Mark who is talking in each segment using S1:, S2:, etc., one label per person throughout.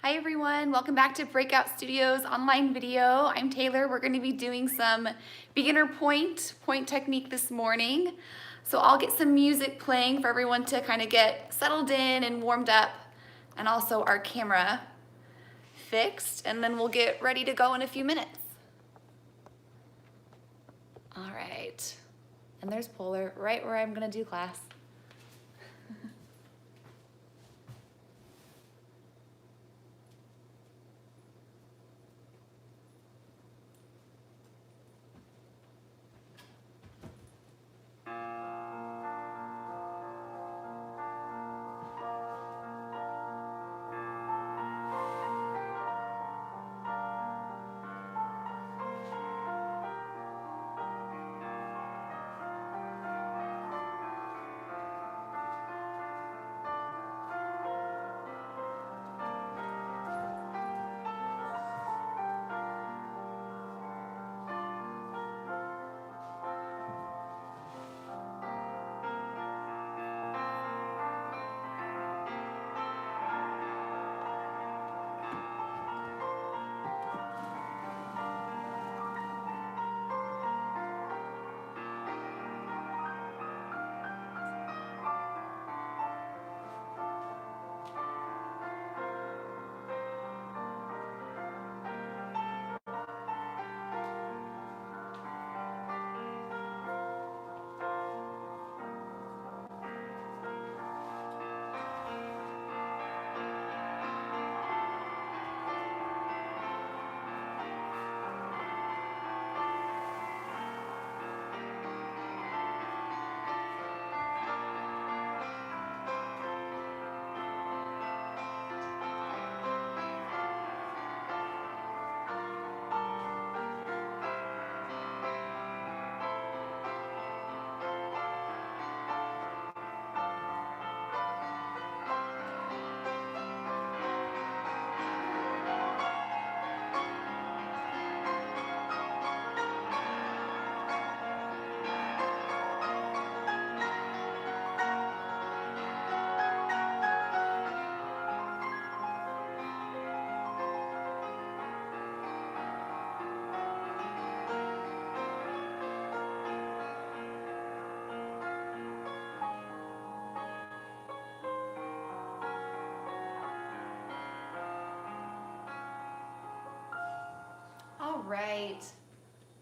S1: Hi everyone, welcome back to BreakOut Studios online video. I'm Taylor. We're going to be doing some beginner point technique this morning. So I'll get some music playing for everyone to kind of get settled in and warmed up, and also our camera fixed, and then we'll get ready to go in a few minutes. All right, and there's Polar right where I'm going to do class.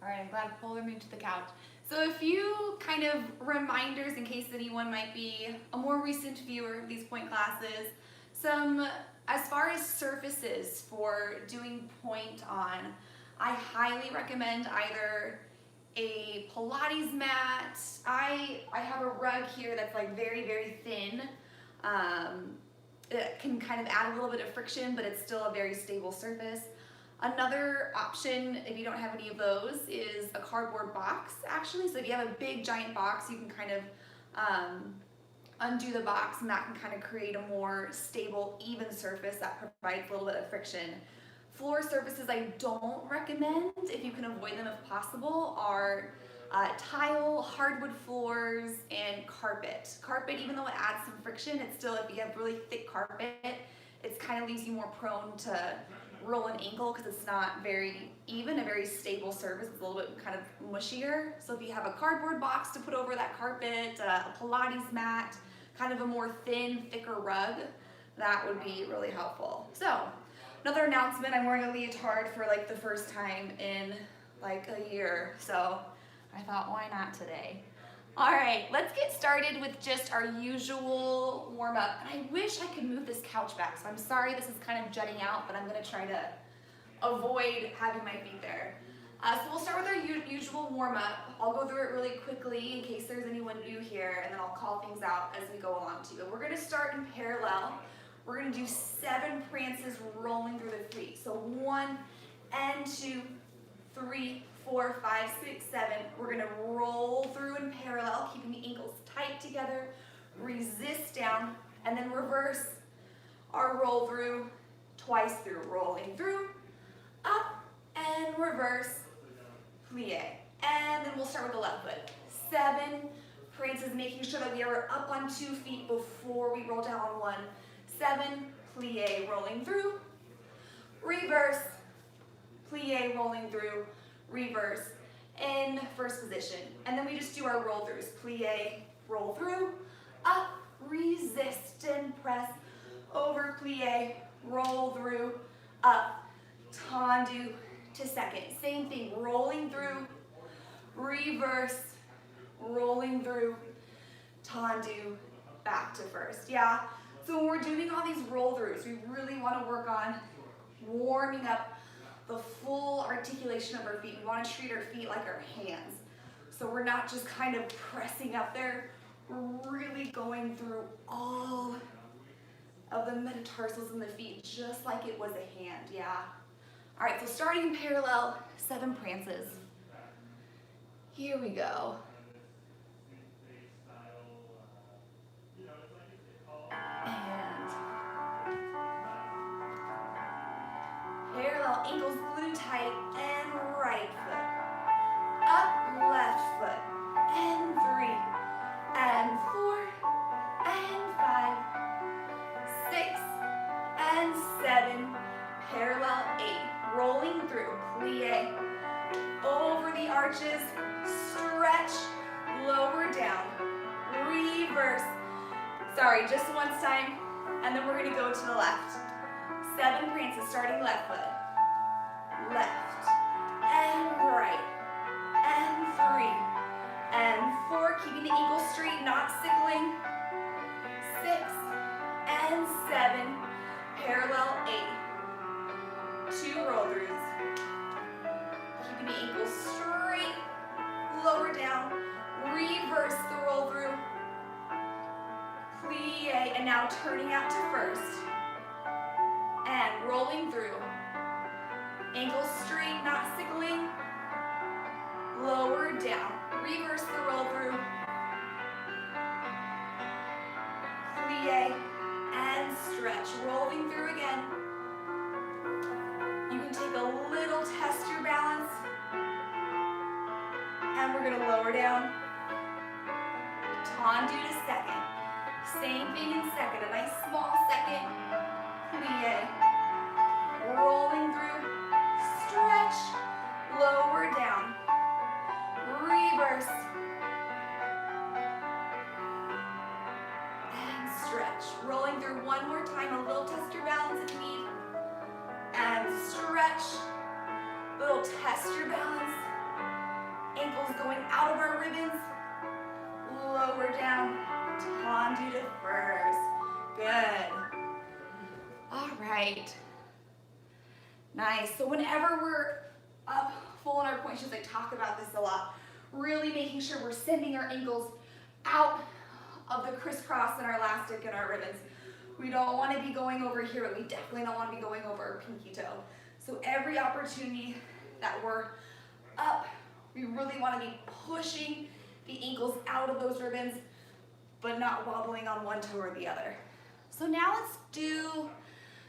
S1: All right, I'm glad Polar moved to the couch. So a few kind of reminders in case anyone might be a more recent viewer of these point classes. As far as surfaces for doing point on, I highly recommend either a Pilates mat. I have a rug here that's like very, very thin. It can kind of add a little bit of friction, but it's still a very stable surface. Another option, if you don't have any of those, is a cardboard box, actually. So if you have a big giant box, you can kind of undo the box, and that can kind of create a more stable, even surface that provides a little bit of friction. Floor surfaces I don't recommend, if you can avoid them if possible, are tile, hardwood floors, and carpet. Carpet, even though it adds some friction, it's still, if you have really thick carpet, it kind of leaves you more prone to roll an ankle because it's not very even, a very stable surface. It's a little bit kind of mushier. So if you have a cardboard box to put over that carpet, a Pilates mat, kind of a more thin, thicker rug, that would be really helpful. So another announcement, I'm wearing a leotard for like the first time in like a year. So I thought, why not today? All right, let's get started with just our usual warm up. And I wish I could move this couch back, so I'm sorry this is kind of jutting out, but I'm gonna try to avoid having my feet there. So we'll start with our usual warm up. I'll go through it really quickly in case there's anyone new here, and then I'll call things out as we go along too. But we're gonna start in parallel. We're gonna do 7 prances rolling through the feet. So 1 and 2, 3, 4, 5, 6, 7. We're gonna roll through in parallel, keeping the ankles tight together, resist down, and then reverse our roll through twice through, rolling through, up, and reverse, plie. And then we'll start with the left foot. 7 prances, making sure that we are up on 2 feet before we roll down on 1. 7, plie, rolling through, reverse, plie, rolling through, reverse, in first position. And then we just do our roll throughs. Plie, roll through, up, resist and press, over, plie, roll through, up, tendu to second. Same thing, rolling through, reverse, rolling through, tendu, back to first, yeah? So when we're doing all these roll throughs, we really want to work on warming up the full articulation of our feet. We want to treat our feet like our hands. So we're not just kind of pressing up there, we're really going through all of the metatarsals in the feet, just like it was a hand, yeah? All right, so starting in parallel, 7 prances. Here we go. And parallel, ankles glued tight, and right foot. Up, left foot, and 3, and 4, and 5, 6, and 7, parallel 8, rolling through, plie, over the arches, stretch, lower down, reverse, sorry, just once time, and then we're gonna go to the left. 7 prances, starting left foot, left, and right, and 3, and 4, keeping the ankles straight, not sickling, 6, and 7, parallel 8, 2 roll throughs, keeping the ankles straight, lower down, reverse the roll through, plie, and now turning out to first, and rolling through, ankles straight, not sickling, lower down, reverse the roll through, plie, and stretch, rolling through again. You can take a little, test your balance, and we're gonna lower down, tendu to second, same thing in second, a nice small second, plie, rolling through, stretch, lower down, reverse, and stretch, rolling through one more time, a little test your balance if you need, and stretch, little test your balance, ankles going out of our ribbons, lower down, tendu to first, good. All right, nice. So whenever we're up full in our pointe shoes, I talk about this a lot, really making sure we're sending our ankles out of the crisscross and our elastic and our ribbons. We don't want to be going over here, but we definitely don't want to be going over our pinky toe. So every opportunity that we're up, we really want to be pushing the ankles out of those ribbons, but not wobbling on one toe or the other. So now let's do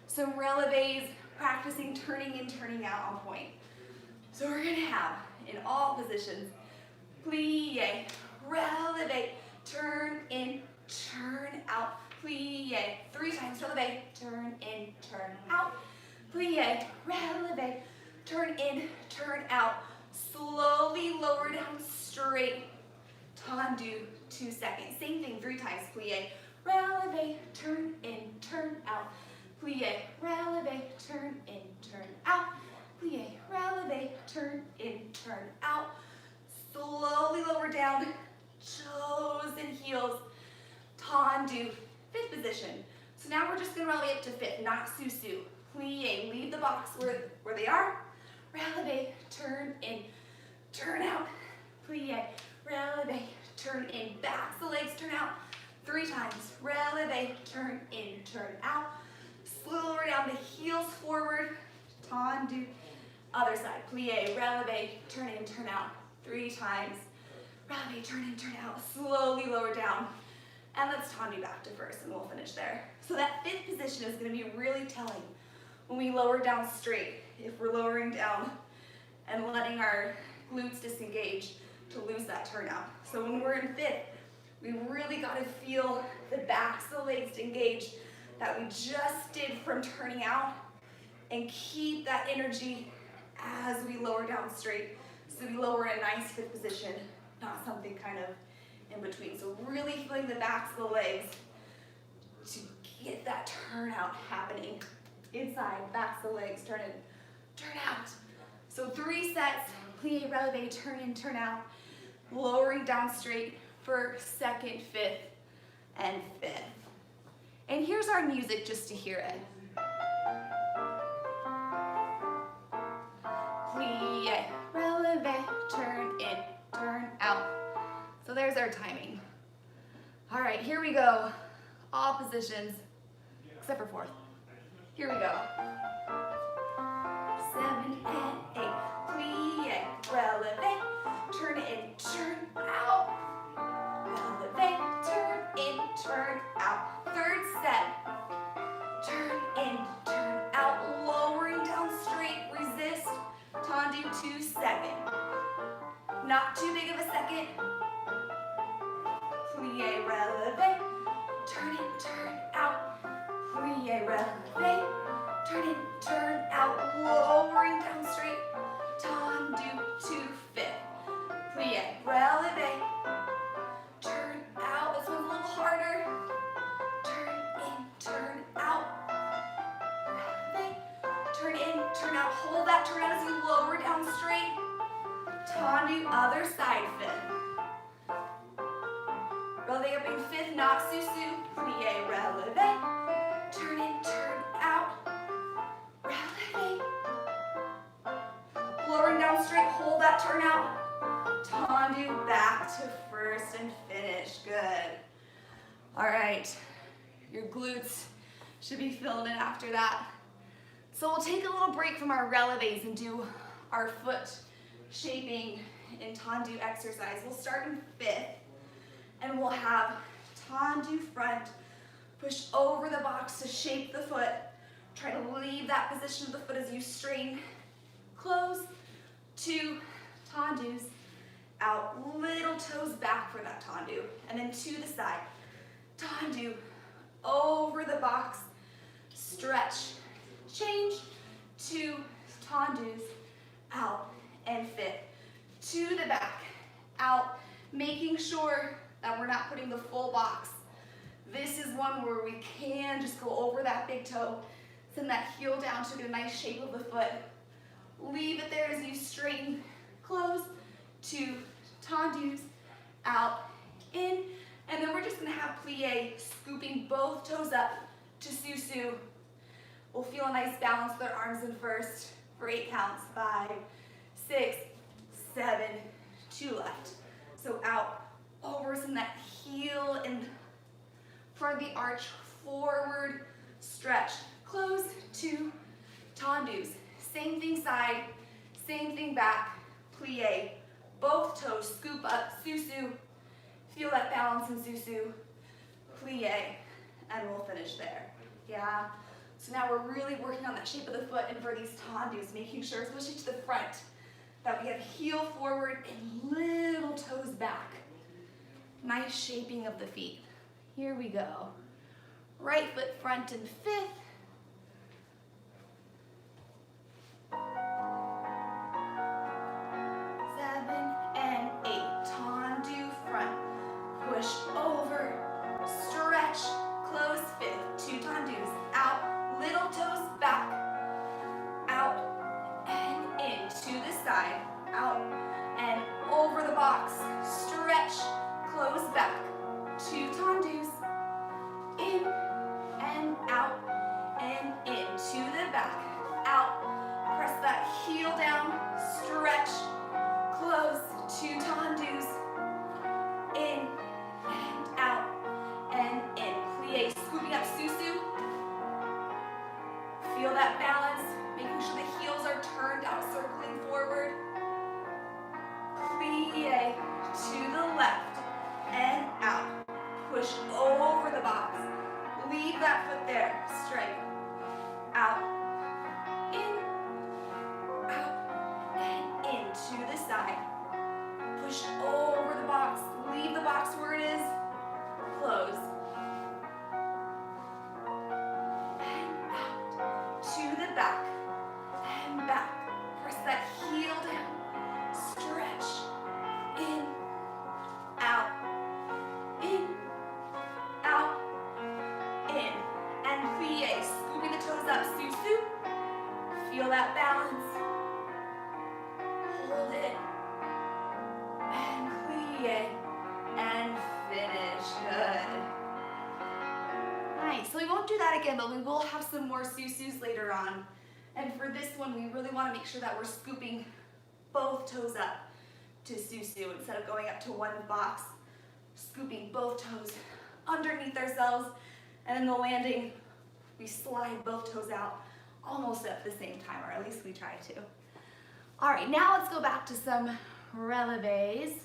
S1: some releves, practicing turning in, turning out on pointe. So we're gonna have, in all positions, plie, releve, turn in, turn out, plie, 3 times, releve, turn in, turn out, plie, releve, turn in, turn out, slowly lower down, straight, tendu, 2 seconds, same thing, 3 times, plie, releve, turn in, turn out, plie, releve, turn in, turn out, plie, releve, turn in, turn out, slowly lower down, toes and heels, tendu, 5th position. So now we're just gonna releve up to 5th, not susu. Plie, leave the box where they are, releve, turn in, turn out, plie, releve, turn in, back the legs, turn out, 3 times, releve, turn in, turn out, lower down the heels forward, tendu, other side, plie, releve, turn in, turn out, 3 times, releve, turn in, turn out, slowly lower down, and let's tendu back to first and we'll finish there. So that 5th position is gonna be really telling when we lower down straight, if we're lowering down and letting our glutes disengage to lose that turnout. So when we're in 5th, we really gotta feel the backs of the legs engaged that we just did from turning out and keep that energy as we lower down straight. So we lower a nice fifth position, not something kind of in between. So really feeling the backs of the legs to get that turnout happening. Inside, backs of the legs, turn in, turn out. So 3 sets, plie, releve, turn in, turn out. Lowering down straight for second, fifth, and fifth. And here's our music just to hear it. Plie, releve, turn in, turn out. So there's our timing. All right, here we go. All positions, except for fourth. Here we go. 7 and 8. Plie, releve, turn in, turn out. Releve, turn in, turn out. Third set. Turn in, turn out. Lowering down straight, resist. Tendu 2 second. Not too big of a second. Plie, releve, turn in, turn out. Plie, releve, turn in, turn out. Lowering down straight. Tendu 2 fifth. Plie, releve, turn out. This one's a little harder. Turn in, turn out. Releve, turn in, turn out. Hold that turn out as you lower down straight. Tendu, other side fifth. Releve up in fifth, not susu. Plie, releve, turn in, turn out. Releve. Lowering down straight, hold that turn out. Tendu, back to first and finish. Good. All right, your glutes should be filling in after that. So we'll take a little break from our releves and do our foot shaping and tendu exercise. We'll start in fifth, and we'll have tendu front, push over the box to shape the foot. Try to leave that position of the foot as you straighten. Close, 2 tendus, out, little toes back for that tendu, and then to the side. Tendu, over the box, stretch, change, 2 tendus, out, and fit. To the back, out, making sure that we're not putting the full box. This is one where we can just go over that big toe, send that heel down to get a nice shape of the foot. Leave it there as you straighten, close, 2 tendus, out, in, and then we're just gonna have plie, scooping both toes up to susu. We'll feel a nice balance with our arms in first for 8 counts. 5, 6, 7, 2 left. So out, over, send that heel in front of the arch, forward, stretch, close, 2 tendus. Same thing side, same thing back, plie. Both toes scoop up, susu. Feel that balance in susu, plie, and we'll finish there. Yeah? So now we're really working on that shape of the foot, and for these tendus, making sure, especially to the front, that we have heel forward and little toes back. Nice shaping of the feet. Here we go. Right foot front and fifth. Push over, stretch, close, fifth, 2 tendus, out, little toes back, out, and in, to the side, out, and over the box, stretch, close back, 2 tendus, in, and out, and in, to the back, out, press that heel down, stretch, close, 2 tendus, in, and out, and in. Plie, scooping up susu. Feel that balance, making sure the heels are turned out, circling forward. Plie to the left and out. Push over the box. Leave that foot there, straight. Out, in, out, and in. To the side. Push over the box. Leave the box where it is. Close. And out. To the back. that heel down. Stretch. In, out, in, out, in. And plie, scooping the toes up, su-su. Feel that balance. Hold it. And plie. And finish. Good. Nice. So we won't do that again, but we will have some more su-sus later on. And for this one, we really want to make sure that we're scooping both toes up to su-su instead of going up to one box. Scooping both toes underneath ourselves, and in the landing, we slide both toes out almost at the same time, or at least we try to. All right, now let's go back to some releves.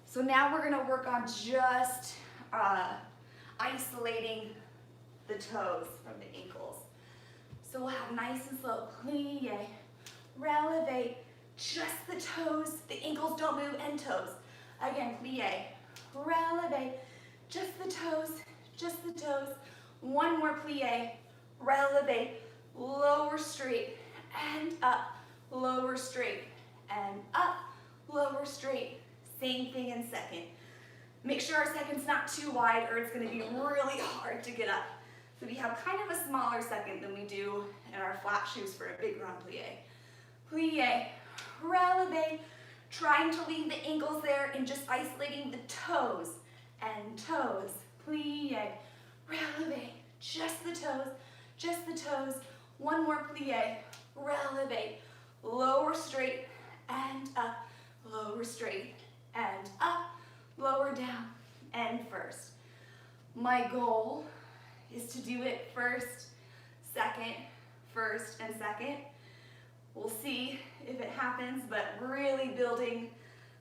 S1: So now we're gonna work on just isolating the toes from the ankles. So we'll have nice and slow plie, releve, just the toes, the ankles don't move, and toes. Again, plie, releve, just the toes, just the toes. One more plie, releve, lower straight, and up, lower straight, and up, lower straight. Same thing in second. Make sure our second's not too wide or it's gonna be really hard to get up. So we have kind of a smaller second than we do in our flat shoes for a big round plie. Plie, releve, trying to leave the ankles there and just isolating the toes and toes. Plie, releve, just the toes, just the toes. One more plie, releve, lower straight and up, lower straight and up, lower down and first. My goal is to do it first, second, first, and second. We'll see if it happens, but really building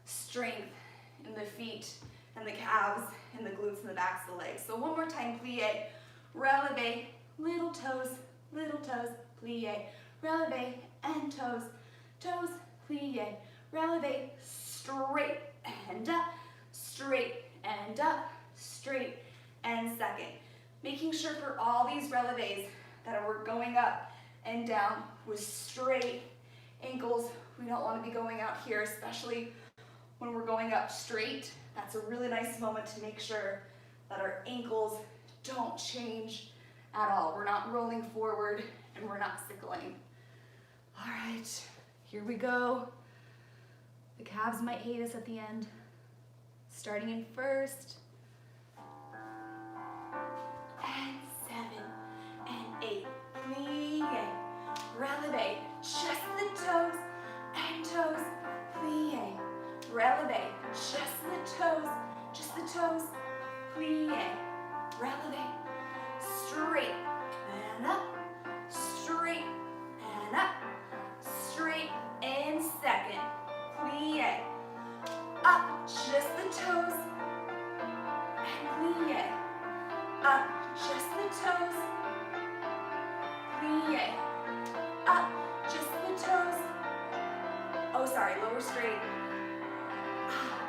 S1: strength in the feet and the calves and the glutes and the backs of the legs. So one more time, plie, releve, little toes, plie, releve, and toes, toes, plie, releve, straight and up, straight and up, straight and second. Making sure for all these releves that we're going up and down with straight ankles. We don't want to be going out here, especially when we're going up straight. That's a really nice moment to make sure that our ankles don't change at all. We're not rolling forward and we're not sickling. All right, here we go. The calves might hate us at the end. Starting in first. And 7 and 8. Plie, releve, just the toes and toes. Plie, releve, just the toes, just the toes. Plie, releve, straight and up, straight and up, straight and second. Plie, up, just the toes, and plie, up, just the toes, plie, up, just the toes. Oh, sorry, lower straight.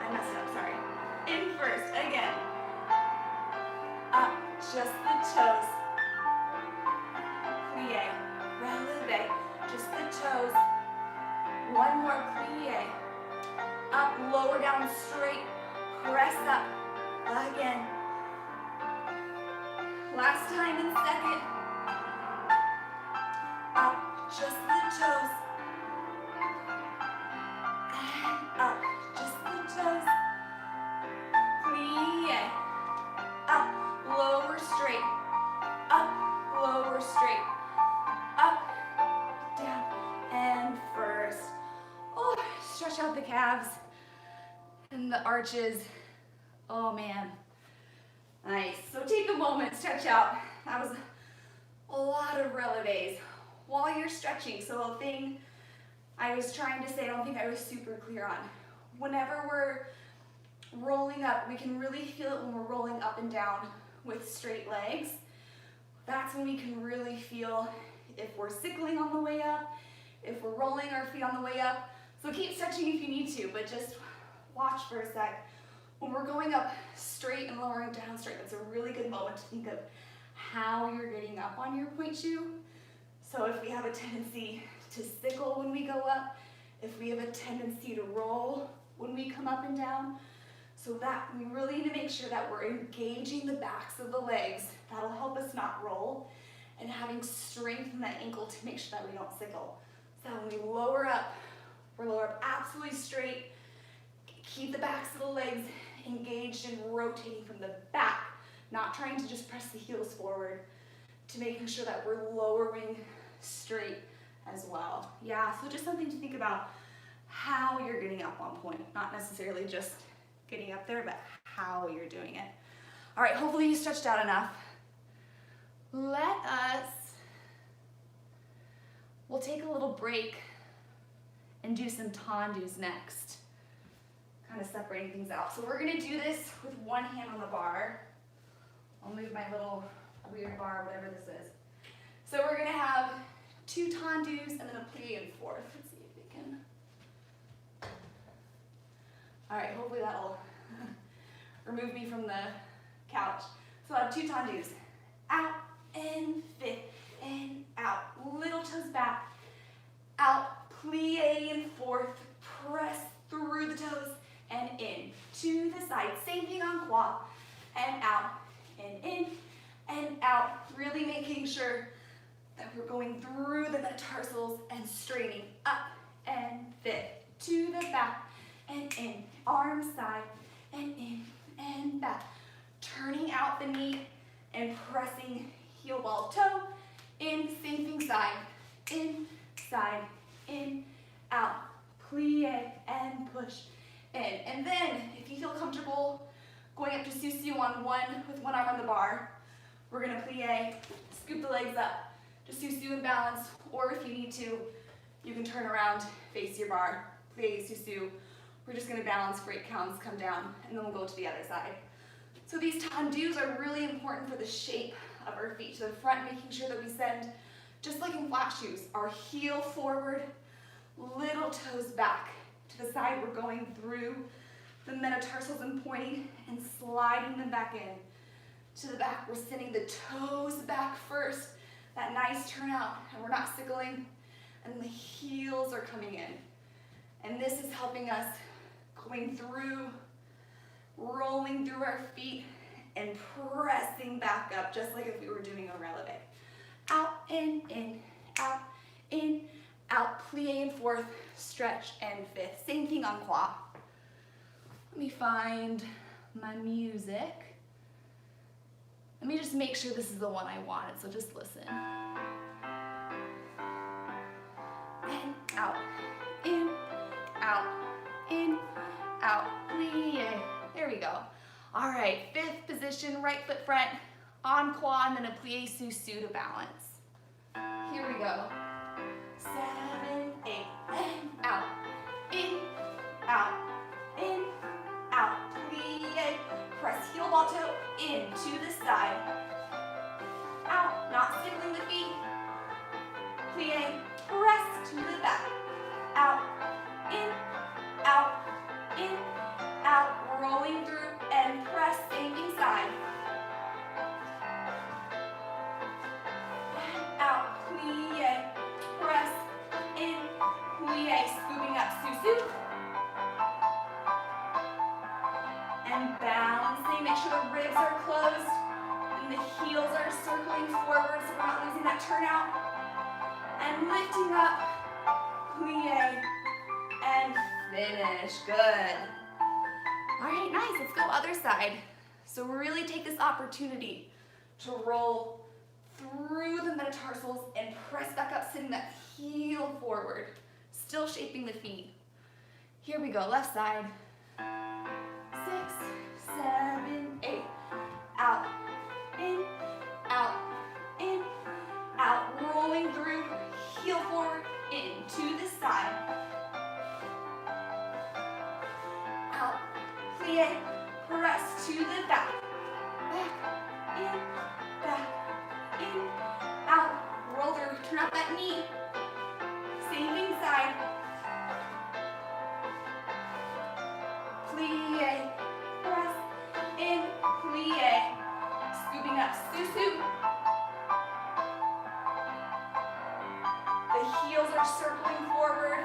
S1: I messed up, sorry. In first, again. Up, just the toes. Plie, releve, just the toes. One more plie. Up, lower down, straight. Press up. Again. Last time in second. Up, just the toes. And up, just the toes. Plie. Up, lower straight. Up, lower straight. Up, down, and first. Oh, stretch out the calves and the arches. Oh man. Nice. So take a moment, stretch out. That was a lot of releves while you're stretching. So a thing I was trying to say, I don't think I was super clear on. Whenever we're rolling up, we can really feel it when we're rolling up and down with straight legs. That's when we can really feel if we're sickling on the way up, if we're rolling our feet on the way up. So keep stretching if you need to, but just watch for a sec. When we're going up straight and lowering down straight, that's a really good moment to think of how you're getting up on your pointe shoe. So if we have a tendency to sickle when we go up, if we have a tendency to roll when we come up and down. So that we really need to make sure that we're engaging the backs of the legs. That'll help us not roll, and having strength in that ankle to make sure that we don't sickle. So when we lower up, we're lower up absolutely straight. Keep the backs of the legs engaged and rotating from the back, not trying to just press the heels forward, to making sure that we're lowering straight as well. Yeah, so just something to think about how you're getting up on point, not necessarily just getting up there, but how you're doing it. All right, hopefully you stretched out enough. We'll take a little break and do some tendus next, kind of separating things out. So we're gonna do this with one hand on the bar. I'll move my little weird bar, whatever this is. So we're gonna have 2 tendus and then a plie and fourth. Let's see if we can. All right, hopefully that'll remove me from the couch. So I have 2 tendus. Out and fifth and out. Little toes back. Out, plie and fourth. Press through the toes and in. To the side. Same thing on quad. And out and in and out. Really making sure that we're going through the metatarsals and straightening up and fifth. To the back and in. Arm side and in and back. Turning out the knee and pressing heel ball toe. In, same thing side. In, side, in, out. Plie and push in. And then, if you feel comfortable going up to susu on with one arm on the bar, we're gonna plie, scoop the legs up to susu and balance, or if you need to, you can turn around, face your bar, plie, susu. We're just gonna balance for 8 counts, come down, and then we'll go to the other side. So these tendus are really important for the shape of our feet to the front, making sure that we send, just like in flat shoes, our heel forward, little toes back. To the side, we're going through the metatarsals and pointing and sliding them back in. To the back, we're sending the toes back first, that nice turnout, and we're not sickling, and the heels are coming in. And this is helping us going through, rolling through our feet, and pressing back up, just like if we were doing a releve. Out, in, out, in, out, plie and fourth, stretch and fifth. Same thing on quad. Let me find my music. Let me just make sure this is the one I wanted, so just listen. And out, in, out, in, out, plie. There we go. All right, 5th position, right foot front, on quad, and then a plie susu to balance. Here we go. 7, 8, and out, in, out, plie, press heel ball toe, in, to the side, out, not sickling the feet, plie, press to the back, out, in, out, rolling through, and press, thinking side. And out, plie, press, in, plie, scooping up, susu. And balancing, make sure the ribs are closed, and the heels are circling forward so we're not losing that turnout. And lifting up, plie, and finish, good. All right, nice, let's go other side. So really take this opportunity to roll through the metatarsals and press back up, sitting that heel forward, still shaping the feet. Here we go, left side. 6, 7, 8, out, in, out, rolling through, heel forward, in, to the side. Out, plie, press to the back, back, in, out, roll through, turn out that knee, same thing side, plie, press, in, plie, scooping up, susu, the heels are circling forward,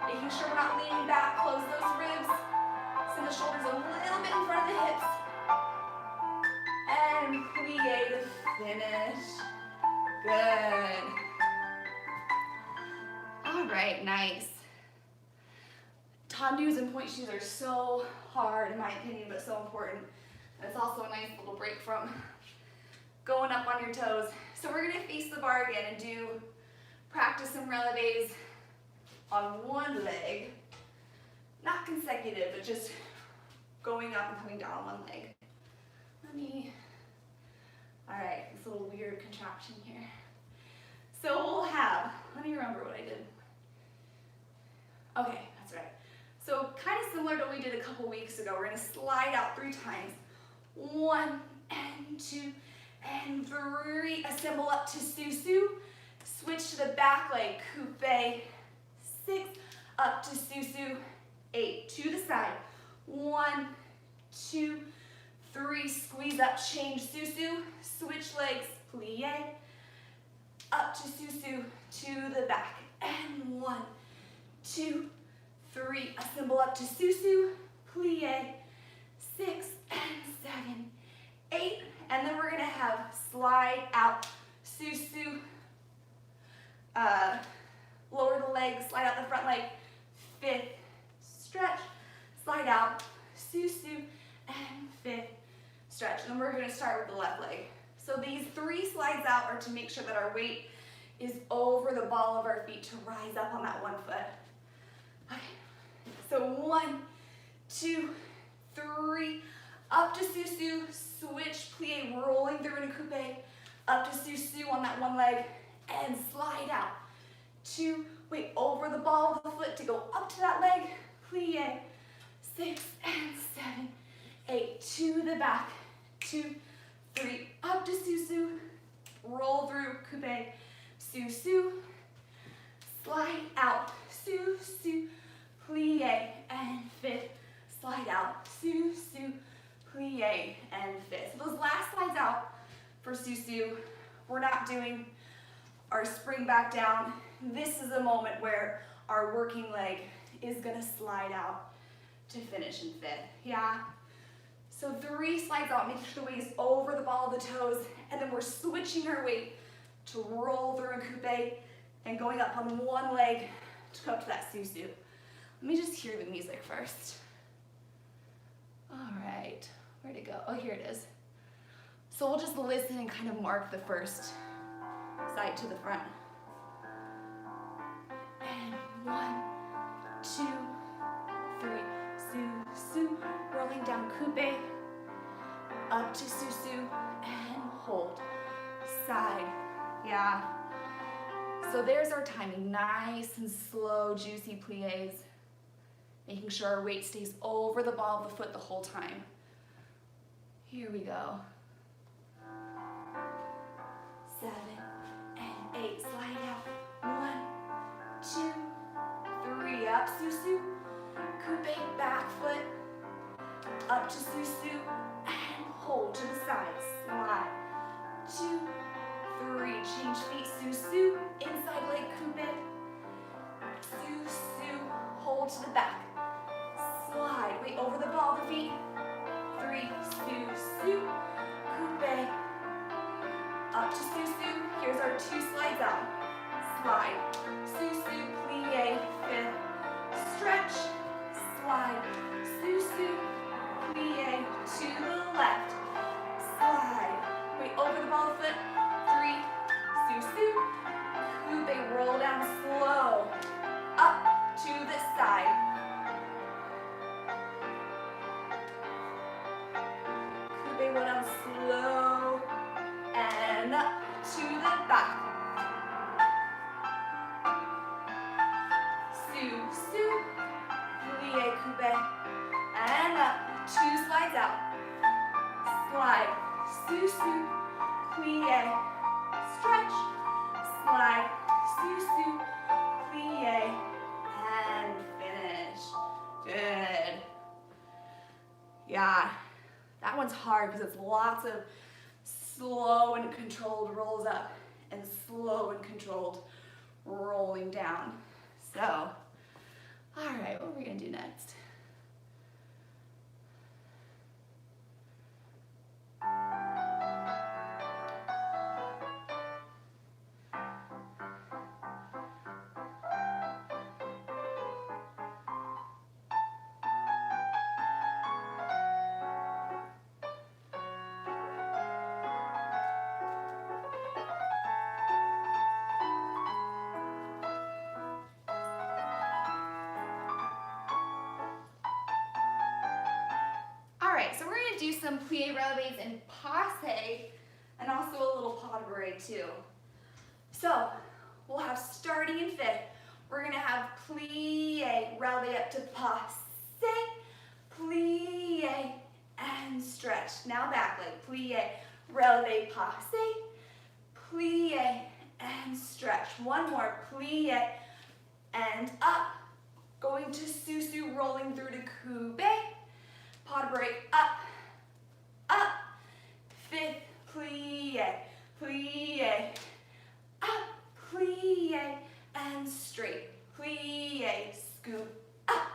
S1: making sure we're not leaning back, close those ribs, send the shoulders a little bit in front of the hips, and plie to finish. Good. All right, nice. Tendus and point shoes are so hard in my opinion, but so important. And it's also a nice little break from going up on your toes. So we're gonna face the bar again and practice some releves on one leg. Not consecutive, but just going up and coming down on one leg. All right, this little weird contraction here. So we'll have, let me remember what I did. Okay, that's right. So kind of similar to what we did a couple weeks ago. We're gonna slide out 3 times. 1 and 2 and 3. Assemble up to Susu. Switch to the back leg, coupe. 6, up to Susu. 8, to the side. 1, 2, 3, squeeze up, change Susu. Switch legs, plie. Up to Susu, to the back. And 1, 2, 3, assemble up to Susu, plie. 6 and 7, 8, and then we're gonna have slide out, Susu, lower the leg, slide out the front leg, 5th, stretch, slide out, Susu, and 5th, stretch. And then we're gonna start with the left leg. So these 3 slides out are to make sure that our weight is over the ball of our feet to rise up on that one foot. Okay, so 1, 2, 3, up to Susu, switch, plie, rolling through in a coupe, up to Susu on that one leg, and slide out. 2, wait, over the ball of the foot to go up to that leg, plie. 6 and 7, 8, to the back, 2, 3, up to Susu, roll through, coupe, Susu, slide out, Susu, plie, and 5th, slide out, Susu, plie, and 5th. So those last slides out for Susu, we're not doing our spring back down. This is a moment where our working leg is gonna slide out to finish in 5th, yeah? So 3 slides out, making sure the weight is over the ball of the toes, and then we're switching our weight to roll through a coupe and going up on one leg to go up to that Susu. Let me just hear the music first. All right, where'd it go? Oh, here it is. So we'll just listen and kind of mark the first side to the front. And 1, 2, 3, Susu, rolling down coupe, up to Susu, and hold, side, yeah. So there's our timing, nice and slow, juicy plies, making sure our weight stays over the ball of the foot the whole time. Here we go. 7 and 8, slide out, 1, 2, 3, up Susu, coupe, back foot, up to Susu, and hold to the side, slide, 2, 3, change feet, Susu, inside leg coupe, Susu, hold to the back, slide, weight over the ball of the feet, 3, Susu, coupe, up to Susu, here's our 2 slides out, slide, Susu, plie, 5th, stretch, slide, Susu, plie, to the left, slide, weight over the ball of the foot, 3, Susu, coupe, roll down slow, up to the side, coupe, roll down slow, and up to the back, Susu, plie, coupe, and up, 2 slides out, slide, Susu, plie, stretch, slide, Susu, plie, and finish. Good. Yeah, that one's hard because it's lots of slow and controlled rolls up and slow and controlled rolling down. down. So, all right, what are we gonna do next? Alright, so we're going to do some plie relevés and passe, and also a little pas de bourrée too. So, we'll have starting in fifth, we're going to have plie, releve up to passe, plie, and stretch. Now back leg, plie, releve, passe, plie, and stretch. One more, plie, and up, going to sous-sus, rolling through to coupe, pas de bourrée, up, up, fifth, plie, plie, up, plie, and straight, plie, scoop, up,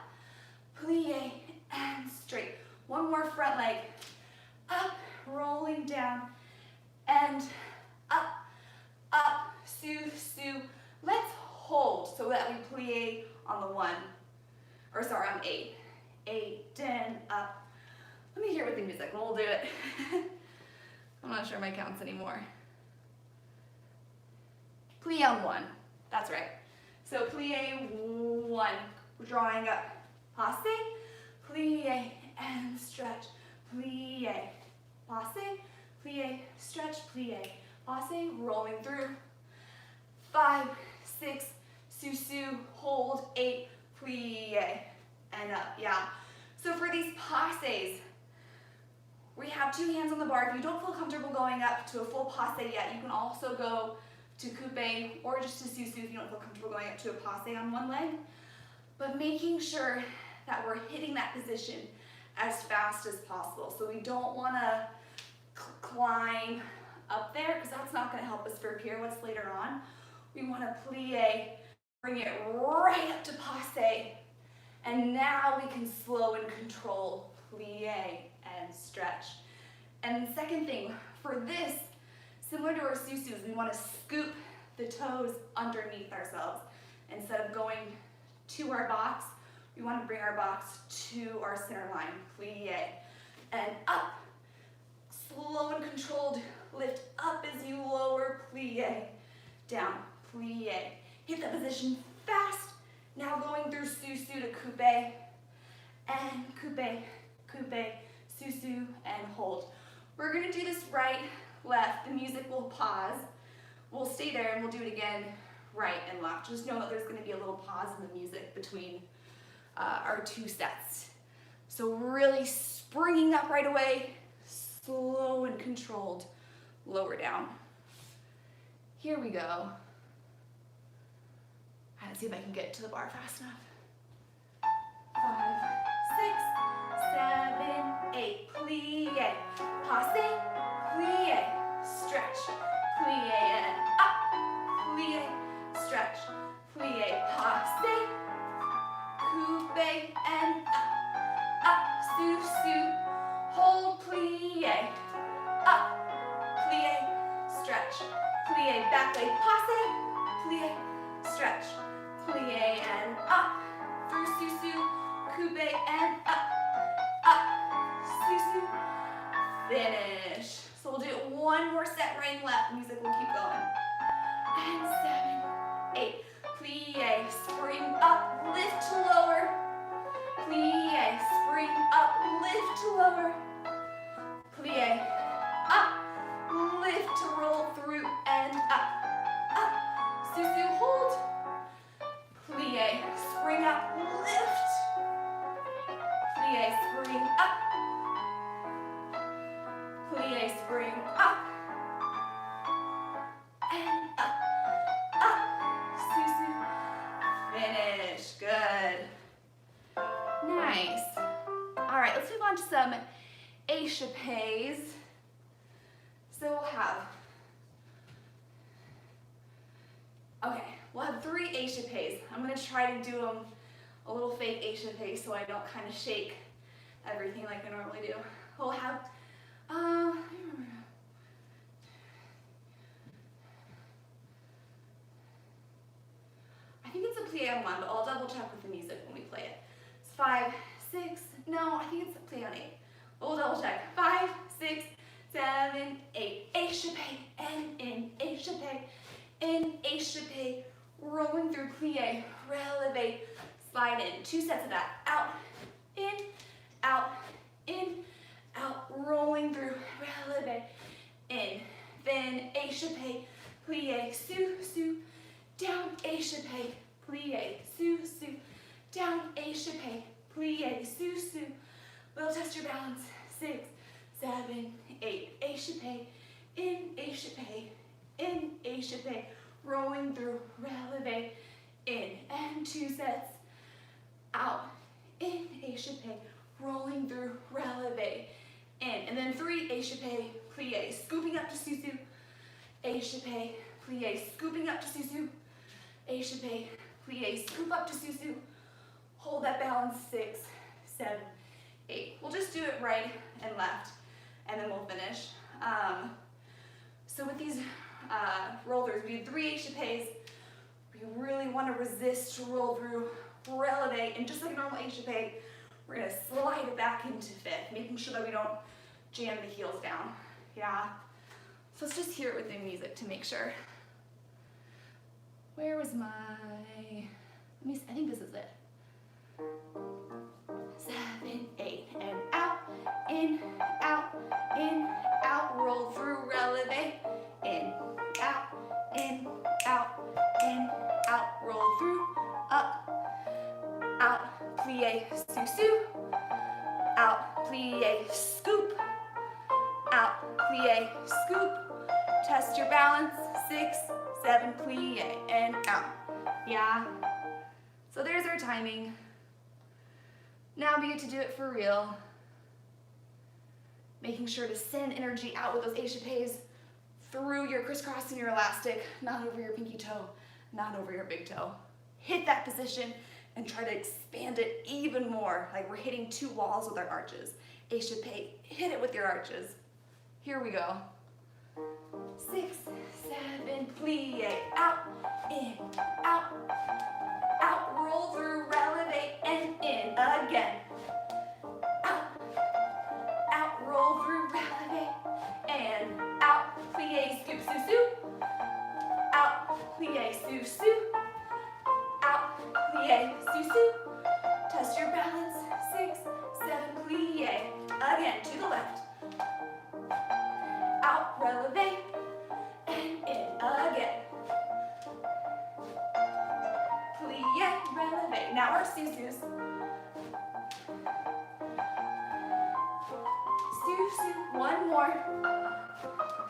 S1: plie, and straight. One more front leg, up, rolling down, and up, up, sous-sus. Let's hold so that we plie on the one, or sorry, on 8. 8, 10, up. Let me hear with the music, we'll do it. I'm not sure my counts anymore. Plie on 1, that's right. So plie 1, we're drawing up, passe, plie, and stretch, plie, passe, plie, stretch, plie, passe, rolling through. 5, 6, sous-sus, hold, 8, plie, and up, yeah. So for these passes, we have 2 hands on the bar. If you don't feel comfortable going up to a full passe yet, you can also go to coupe or just to sous-sus if you don't feel comfortable going up to a passe on one leg. But making sure that we're hitting that position as fast as possible. So we don't want to climb up there because that's not going to help us for pirouettes later on. We want to plie, bring it right up to passe, and now we can slow and control, plie and stretch. And the second thing, for this, similar to our sous-sus, we want to scoop the toes underneath ourselves. Instead of going to our box, we want to bring our box to our center line, plie, and up, slow and controlled, lift up as you lower, plie, down, plie. Hit that position fast. Now going through sous-sus to coupe, and coupe, coupe, sous-sus, and hold. We're going to do this right, left. The music will pause. We'll stay there and we'll do it again, right and left. Just know that there's going to be a little pause in the music between our 2 sets. So really springing up right away, slow and controlled, lower down. Here we go. Let's see if I can get to the bar fast enough. 5, 6, 7, 8. Plie, passe, plie, stretch, plie and up, plie, stretch, plie, passe, coupe and up, sous-sus, hold, plie, up, plie, stretch, plie, back leg, passe, plie, stretch, plie and up, through sous-sus, coupe and up, sous-sus, finish. So we'll do it one more set, right and left, music will keep going. And 7, 8, plie, spring up, lift to lower, plie, spring up, lift to lower, plie, up, lift to roll through and up, sous-sus, hold, plie, spring up, lift, plie, spring up, plie, spring up, and up, sous-sus, finish, good, nice. All right, let's move on to some échappés. So we'll have, okay, we'll have 3 échappés. I'm gonna try to do them a little fake échappé so I don't kind of shake everything like I normally do. We'll have, I think it's a plie on 1, but I'll double check with the music when we play it. It's 5, 6, no, I think it's a plie on 8. We'll double check. 5, 6, 7, 8. Échappé and in, échappé, in, échappé, rolling through plie, releve, slide in. 2 sets of that. Out, in, out, rolling through, releve, in. Then échappé, plie, sous, down, échappé, plie, sous, down, échappé, plie, sous. We'll test your balance. 6, 7, 8. Échappé, in, échappé, rolling through, releve, in. And 2 sets. Out, in, échappé, rolling through, releve, in. And then 3 échappé, plie, scooping up to sous, échappé, plie, scooping up to sous, échappé, plie, scoop up to sous. Hold that balance. 6, 7, 8. We'll just do it right and left, and then we'll finish. So with these roll-throughs, we do 3 échappés. We really want to resist to roll through, releve, and just like a normal échappé, we're going to slide it back into 5th, making sure that we don't jam the heels down. Yeah? So let's just hear it with the music to make sure. Where was my, I think this is it. 7, 8, and out, in, out, roll through, releve, in, out, roll through, up, out, plie, sous, out, plie, scoop, out, plie, scoop, test your balance, 6, 7, plie, and out. Yeah? So there's our timing. Now we get to do it for real. Making sure to send energy out with those échappés through your crisscross and your elastic, not over your pinky toe, not over your big toe. Hit that position and try to expand it even more, like we're hitting 2 walls with our arches. Échappé, hit it with your arches. Here we go. 6, 7, plie, out, in, out, roll through, releve, and in, again. Out, roll through, releve, and out, plie, scoop, sous, out, plie, sous, out, plie, sous, test your balance, 6, 7, plie, again, to the left. Out, releve, and in, again. Plie, releve. Now our sous. Sous, 1 more.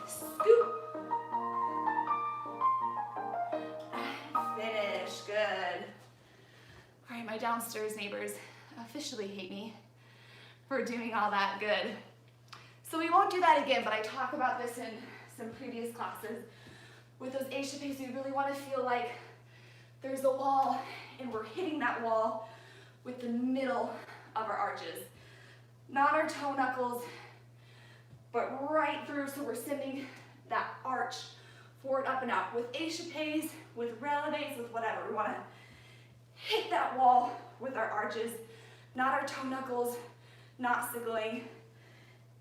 S1: Scoop. And finish, good. All right, my downstairs neighbors officially hate me for doing all that good. So we won't do that again, but I talk about this in some previous classes. With those échappés, we really want to feel like there's a wall and we're hitting that wall with the middle of our arches. Not our toe knuckles, but right through, so we're sending that arch forward, up and out. With échappés, with releves, with whatever. We want to hit that wall with our arches, not our toe knuckles, not sickling,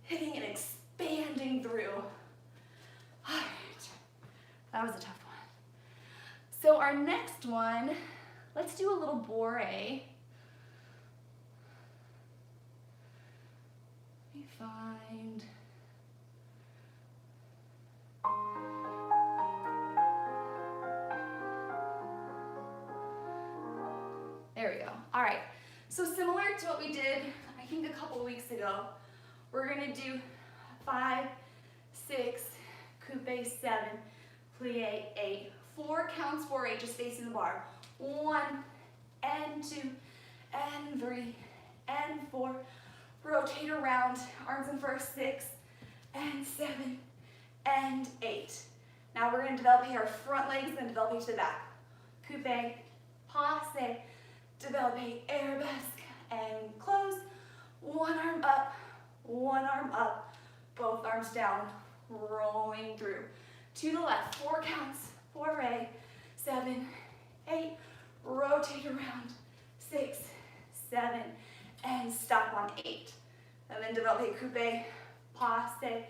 S1: hitting and expanding through. All right, that was a tough one. So our next one, let's do a little bourrée. Let me find. There we go. All right, so similar to what we did, I think a couple weeks ago, we're gonna do 5, 6, coupe 7, plie 8, 4 counts for 8, just facing the bar. 1 and 2 and 3 and 4. Rotate around, arms in first, 6 and 7 and 8. Now we're gonna develop here our front legs and develop to the back. coupe, passe, développé, arabesque, and close. One arm up, both arms down, rolling through. To the left, 4 counts, 4, 7, 8, rotate around, 6, 7, and stop on 8. And then développé, coupe, passe,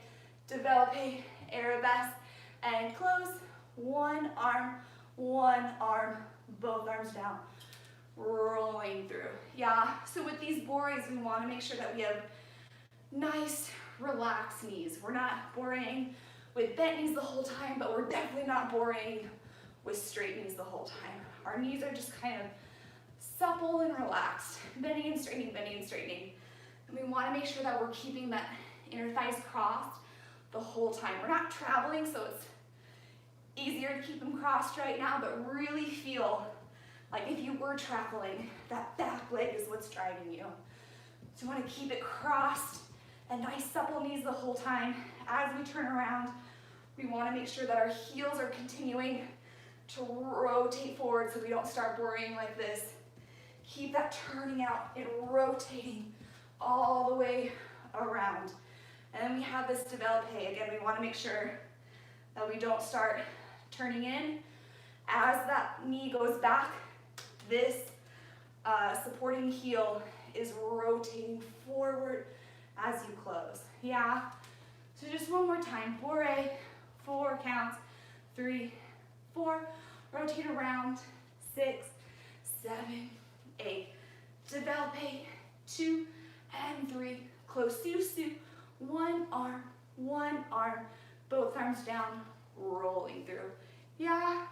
S1: développé, arabesque, and close. One arm, both arms down, rolling through. Yeah, so with these borees, we want to make sure that we have nice, relaxed knees. We're not boring with bent knees the whole time, but we're definitely not boring with straight knees the whole time. Our knees are just kind of supple and relaxed, bending and straightening, bending and straightening. And we want to make sure that we're keeping that inner thighs crossed the whole time. We're not traveling, so it's easier to keep them crossed right now, but really feel like if you were traveling, that back leg is what's driving you. So you want to keep it crossed and nice supple knees the whole time. As we turn around, we want to make sure that our heels are continuing to rotate forward so we don't start boring like this. Keep that turning out and rotating all the way around. And then we have this développé. Again, we want to make sure that we don't start turning in. As that knee goes back, this supporting heel is rotating forward as you close. Yeah? So just one more time. 4 counts. 3, 4. Rotate around. 6, 7, 8. Développé. 2 and 3. Close susu. One arm. Both arms down, rolling through. Yeah?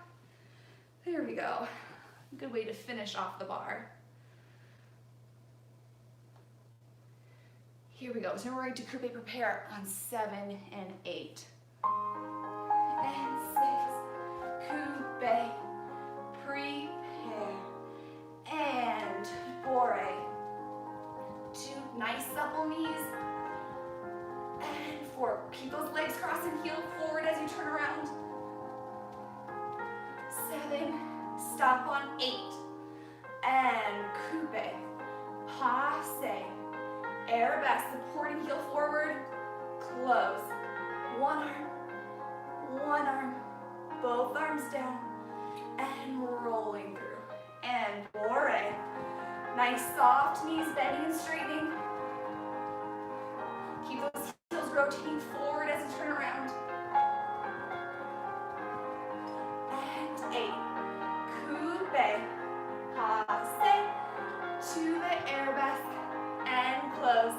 S1: There we go. Good way to finish off the bar. Here we go. So we're going to coupe prepare on 7 and 8. And 6. Coupe. Prepare. And bore. 2 nice supple knees. And 4. Keep those legs crossed and heel forward as you turn around. 7. Stop on 8. And coupe. Passe. Arabesque, supporting heel forward. Close. One arm. Both arms down. And rolling through. And bore. Nice soft knees bending and straightening. Keep those heels rotating forward as you turn around. And 8. Coupe. Passe. To the arabesque. And close.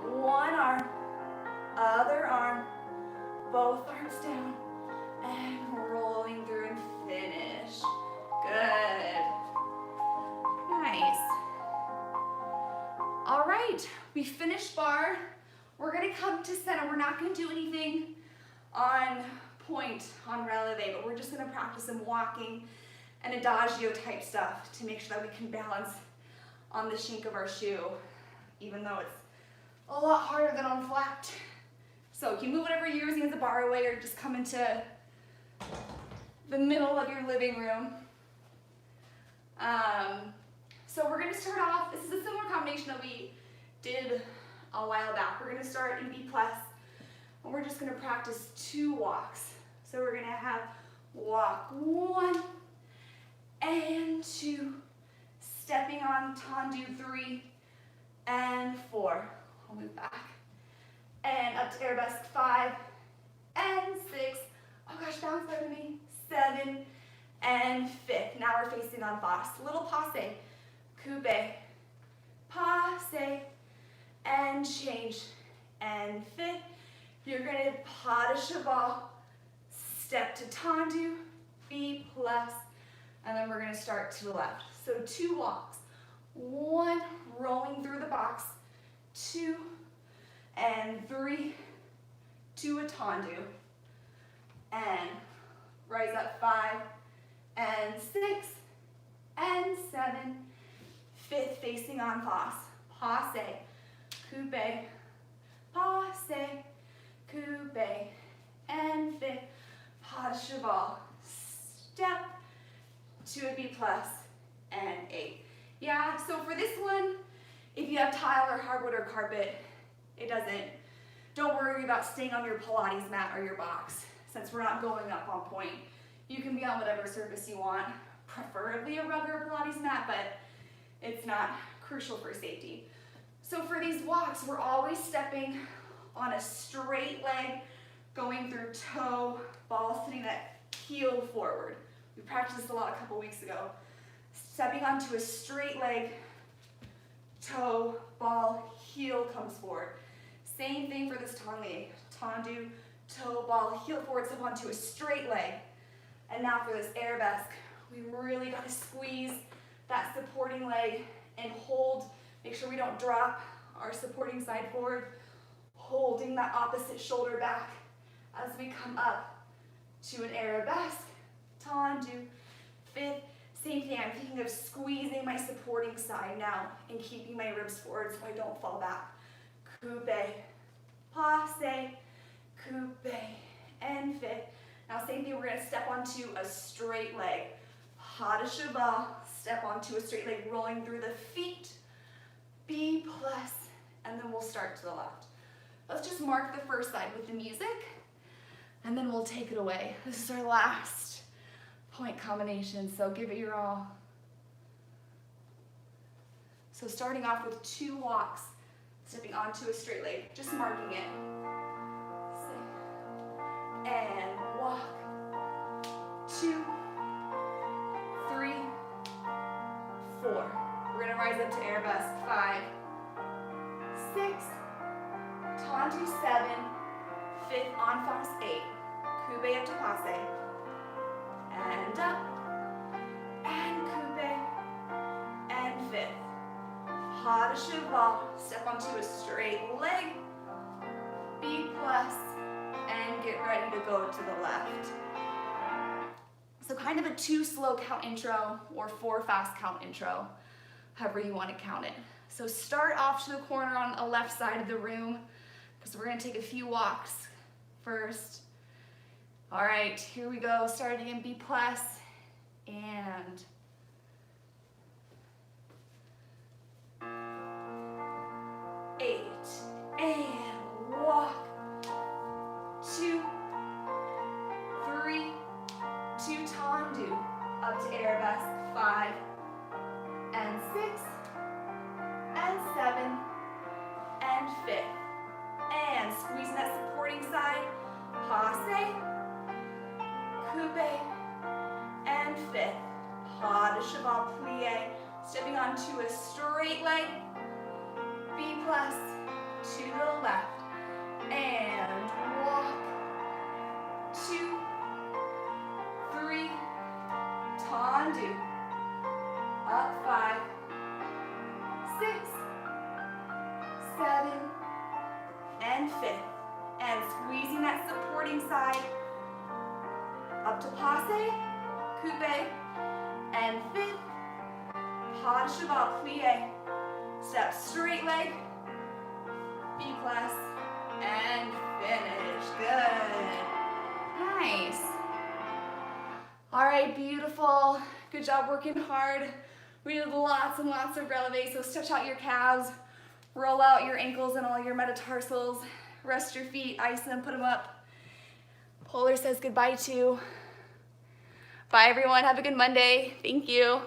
S1: One arm. Other arm. Both arms down. And rolling through and finish. Good. Nice. All right, we finished bar. We're gonna come to center. We're not gonna do anything on pointe, on releve, but we're just gonna practice some walking and adagio type stuff to make sure that we can balance on the shink of our shoe, even though it's a lot harder than on flat. So you can move whatever you're using as a bar away or just come into the middle of your living room. So we're gonna start off, this is a similar combination that we did a while back. We're gonna start in B+, and we're just gonna practice 2 walks. So we're gonna have walk 1 and 2, stepping on tendu 3 and 4. I'll move back. And up to arabesque 5 and 6. Oh gosh, bounce better than me. 7 and 5th. Now we're facing on face. Little passe. Coupe. Passe. And change. And 5th. You're going to pas de cheval. Step to tendu. B+. And then we're going to start to the left. So 2 walks. 1, rolling through the box. 2 and 3 to a tendu. And rise up 5 and 6 and 7. 5th facing on face. Passe. Coupe. Passe. Coupe. And 5th. Pas de cheval. Step to a B plus, and 8. Yeah, so for this one, if you have tile or hardwood or carpet, don't worry about staying on your Pilates mat or your box. Since we're not going up on point, you can be on whatever surface you want, preferably a rug or a Pilates mat, but it's not crucial for safety. So for these walks, we're always stepping on a straight leg, going through toe, ball sitting that heel forward. We practiced this a lot a couple weeks ago. Stepping onto a straight leg, toe, ball, heel comes forward. Same thing for this tendu, toe, ball, heel forward, step onto a straight leg. And now for this arabesque, we really got to squeeze that supporting leg and hold, make sure we don't drop our supporting side forward, holding that opposite shoulder back as we come up to an arabesque, tendu, fifth. Same thing, I'm thinking of squeezing my supporting side now and keeping my ribs forward so I don't fall back. Coupe, passe, coupe, and fifth. Now same thing, we're gonna step onto a straight leg. Pas de cheval, step onto a straight leg, rolling through the feet, B plus, and then we'll start to the left. Let's just mark the first side with the music, and then we'll take it away. This is our last point combination, so give it your all. So starting off with 2 walks, stepping onto a straight leg, just marking it. And walk, 2, 3, 4. We're gonna rise up to arabesque, 5, 6, tendu 7, fifth en face 8, coupe up to passe, and up, and coupe, and fifth. Pas de cheval, step onto a straight leg, B plus, and get ready to go to the left. So kind of a 2 slow count intro or 4 fast count intro, however you want to count it. So start off to the corner on the left side of the room because we're going to take a few walks first. All right, here we go, starting in B plus, and 8, and walk, 2, 3, 2 tendu, up to arabesque, 5, and 6, and 7, and fifth, and squeezing that supporting side, passe, coupe, and fifth, pas de cheval plie, stepping onto a straight leg, B plus, to the left, and walk, 2, 3, tendu, up 5, 6, 7, and fifth, and squeezing that supporting side, up to passe, coupe, and fifth, pas de cheval plie, step straight leg, B plus, and finish. Good. Nice. All right, beautiful. Good job working hard. We did lots and lots of releve, so stretch out your calves, roll out your ankles and all your metatarsals, rest your feet, ice them, put them up. Polar says goodbye to. Bye everyone, have a good Monday. Thank you.